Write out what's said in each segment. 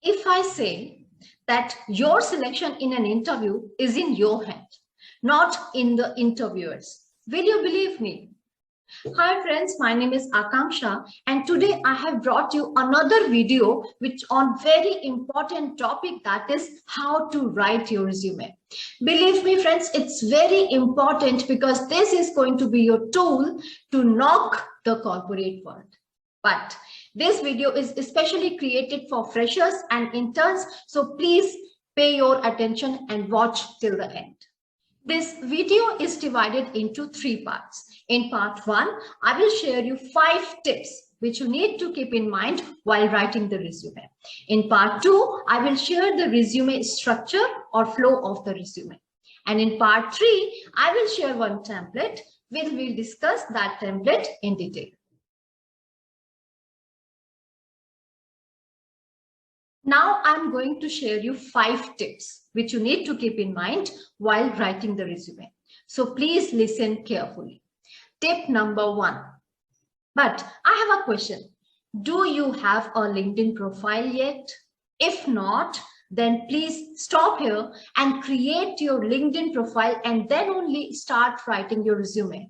If I say that your selection in an interview is in your hand, not in the interviewer's, will you believe me? Hi friends, my name is Akanksha and today I have brought you another video which on very important topic, that is how to write your resume. Believe me friends, it's very important because this is going to be your tool to knock the corporate world. But this video is especially created for freshers and interns, so please pay your attention and watch till the end. This video is divided into 3 parts. In part 1, I will share you 5 tips which you need to keep in mind while writing the resume. In part 2, I will share the resume structure or flow of the resume. And in part 3, I will share one template. We will discuss that template in detail. Now I'm going to share you 5 tips which you need to keep in mind while writing the resume. So please listen carefully. Tip number 1. But I have a question. Do you have a LinkedIn profile yet? If not, then please stop here and create your LinkedIn profile and then only start writing your resume.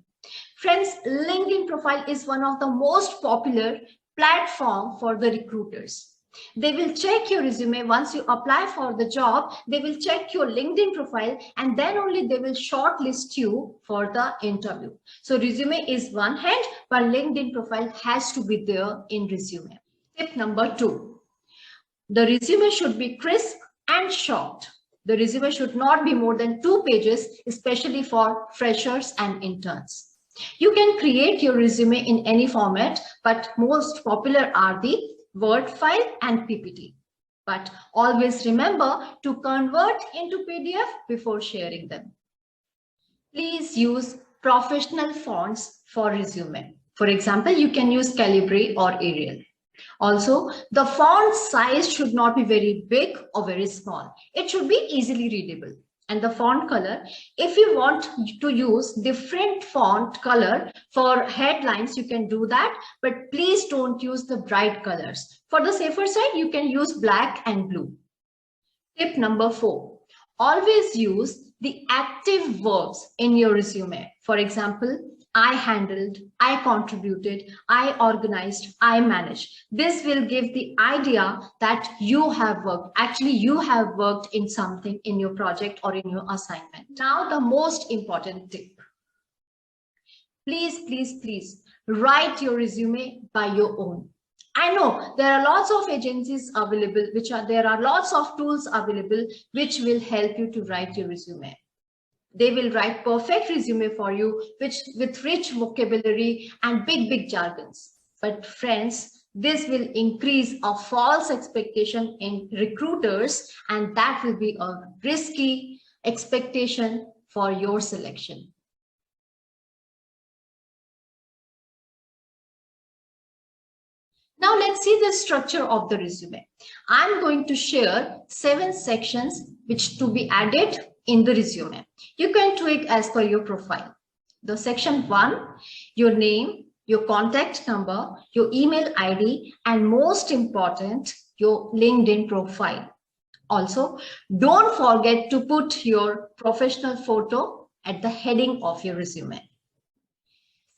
Friends, LinkedIn profile is one of the most popular platform for the recruiters. They will check your resume once you apply for the job. They will check your LinkedIn profile and then only they will shortlist you for the interview. So resume is one hand, but LinkedIn profile has to be there in resume. Tip number 2. The resume should be crisp and short. The resume should not be more than 2 pages, especially for freshers and interns. You can create your resume in any format, but most popular are the Word file and PPT. But always remember to convert into PDF before sharing them. Please use professional fonts for resume. For example, you can use Calibri or Arial. Also, the font size should not be very big or very small. It should be easily readable. And the font color, if you want to use different font color for headlines, you can do that, but please don't use the bright colors. For the safer side, you can use black and blue. Tip number 4, always use the active verbs in your resume. For example, I handled, I contributed, I organized, I managed. This will give the idea that you have worked. Actually, you have worked in something in your project or in your assignment. Now, the most important tip. Please write your resume by your own. I know there are lots of agencies available, there are lots of tools available which will help you to write your resume. They will write perfect resume for you, with rich vocabulary and big jargons. But friends, this will increase a false expectation in recruiters, and that will be a risky expectation for your selection. Now let's see the structure of the resume. I'm going to share 7 sections which to be added in the resume. You can tweak as per your profile. The section 1, your name, your contact number, your email ID, and most important, your LinkedIn profile. Also, don't forget to put your professional photo at the heading of your resume.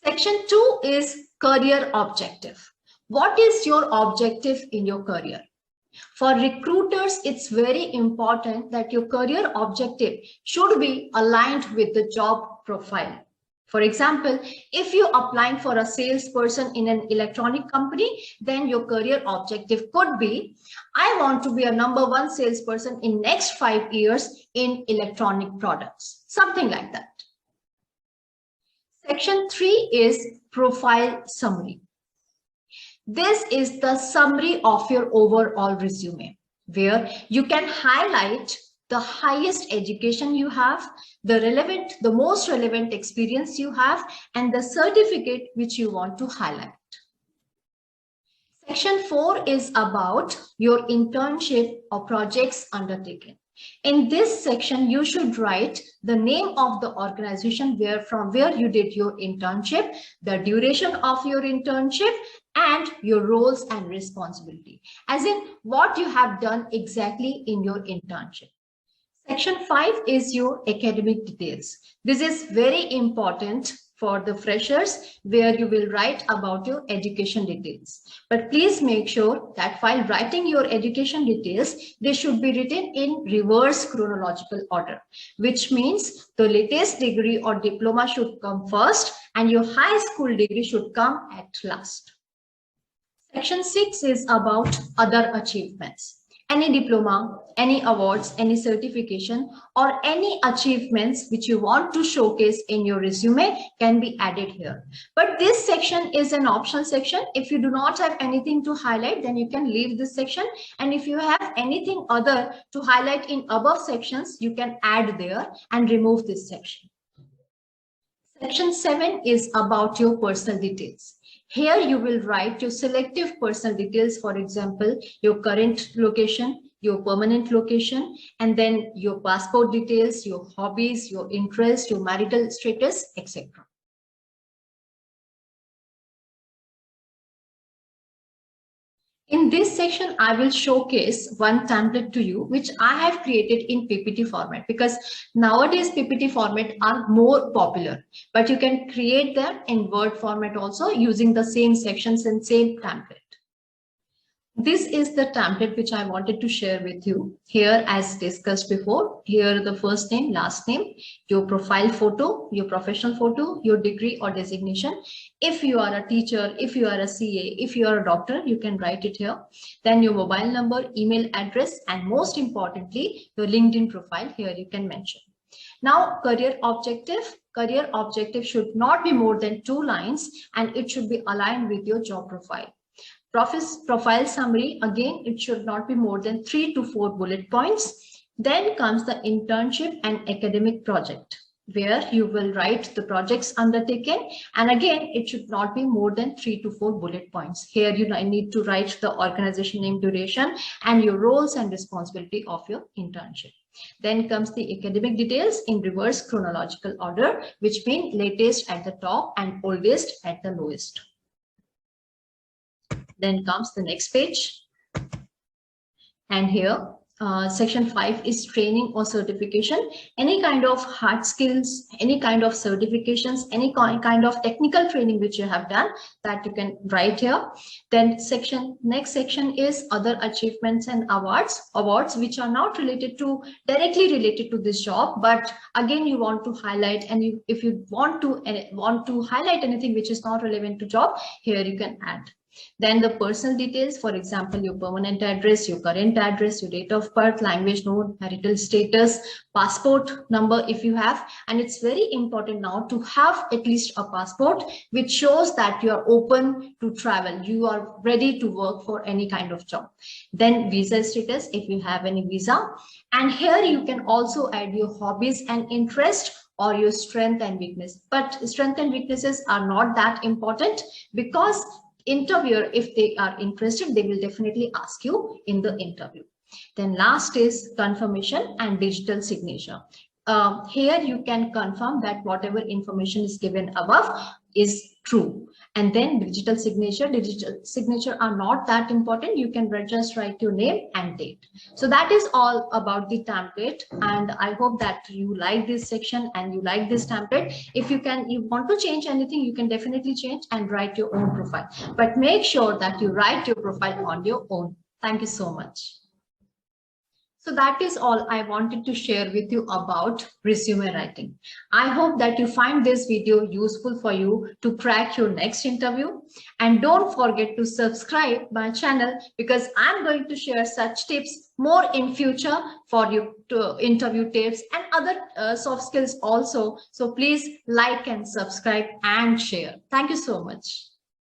Section 2 is career objective. What is your objective in your career? For recruiters, it's very important that your career objective should be aligned with the job profile. For example, if you're applying for a salesperson in an electronic company, then your career objective could be, I want to be a #1 salesperson in next 5 years in electronic products, something like that. Section 3 is profile summary. This is the summary of your overall resume, where you can highlight the highest education you have, the most relevant experience you have, and the certificate which you want to highlight. Section 4 is about your internship or projects undertaken. In this section, you should write the name of the organization from where you did your internship, the duration of your internship, and your roles and responsibility, as in what you have done exactly in your internship. Section 5 is your academic details. This is very important for the freshers, where you will write about your education details. But please make sure that while writing your education details, they should be written in reverse chronological order, which means the latest degree or diploma should come first and your high school degree should come at last. Section 6 is about other achievements. Any diploma, any awards, any certification, or any achievements which you want to showcase in your resume can be added here. But this section is an optional section. If you do not have anything to highlight, then you can leave this section. And if you have anything other to highlight in above sections, you can add there and remove this section. Section 7 is about your personal details. Here you will write your selective personal details, for example, your current location, your permanent location, and then your passport details, your hobbies, your interests, your marital status, etc. In this section, I will showcase one template to you, which I have created in PPT format, because nowadays PPT format are more popular, but you can create them in Word format also using the same sections and same template. This is the template which I wanted to share with you. Here, as discussed before, here the first name, last name, your profile photo, your professional photo, your degree or designation. If you are a teacher, if you are a CA, if you are a doctor, you can write it here. Then your mobile number, email address, and most importantly, your LinkedIn profile, here you can mention. Now, career objective should not be more than 2 lines and it should be aligned with your job profile. Profile summary, again, it should not be more than 3 to 4 bullet points. Then comes the internship and academic project, where you will write the projects undertaken. And again, it should not be more than 3 to 4 bullet points. Here you need to write the organization name, duration, and your roles and responsibility of your internship. Then comes the academic details in reverse chronological order, which means latest at the top and oldest at the lowest. Then comes the next page. And here, section 5 is training or certification. Any kind of hard skills, any kind of certifications, any kind of technical training which you have done, that you can write here. Then next section is other achievements and awards which are not directly related to this job, but again you want to highlight, and if you want to highlight anything which is not relevant to job, here you can add. Then the personal details, for example, your permanent address, your current address, your date of birth, language known, marital status, passport number if you have. And it's very important now to have at least a passport which shows that you are open to travel, you are ready to work for any kind of job. Then visa status, if you have any visa. And here you can also add your hobbies and interest or your strength and weakness. But strength and weaknesses are not that important, because interviewer, if they are interested, they will definitely ask you in the interview. Then last is confirmation and digital signature. Here you can confirm that whatever information is given above is true. And then digital signature are not that important. You can just write your name and date. So that is all about the template. And I hope that you like this section and you like this template. If you want to change anything, you can definitely change and write your own profile. But make sure that you write your profile on your own. Thank you so much. So that is all I wanted to share with you about resume writing. I hope that you find this video useful for you to crack your next interview. And don't forget to subscribe my channel, because I'm going to share such tips more in future for you to interview tips and other soft skills also. So please like and subscribe and share. Thank you so much.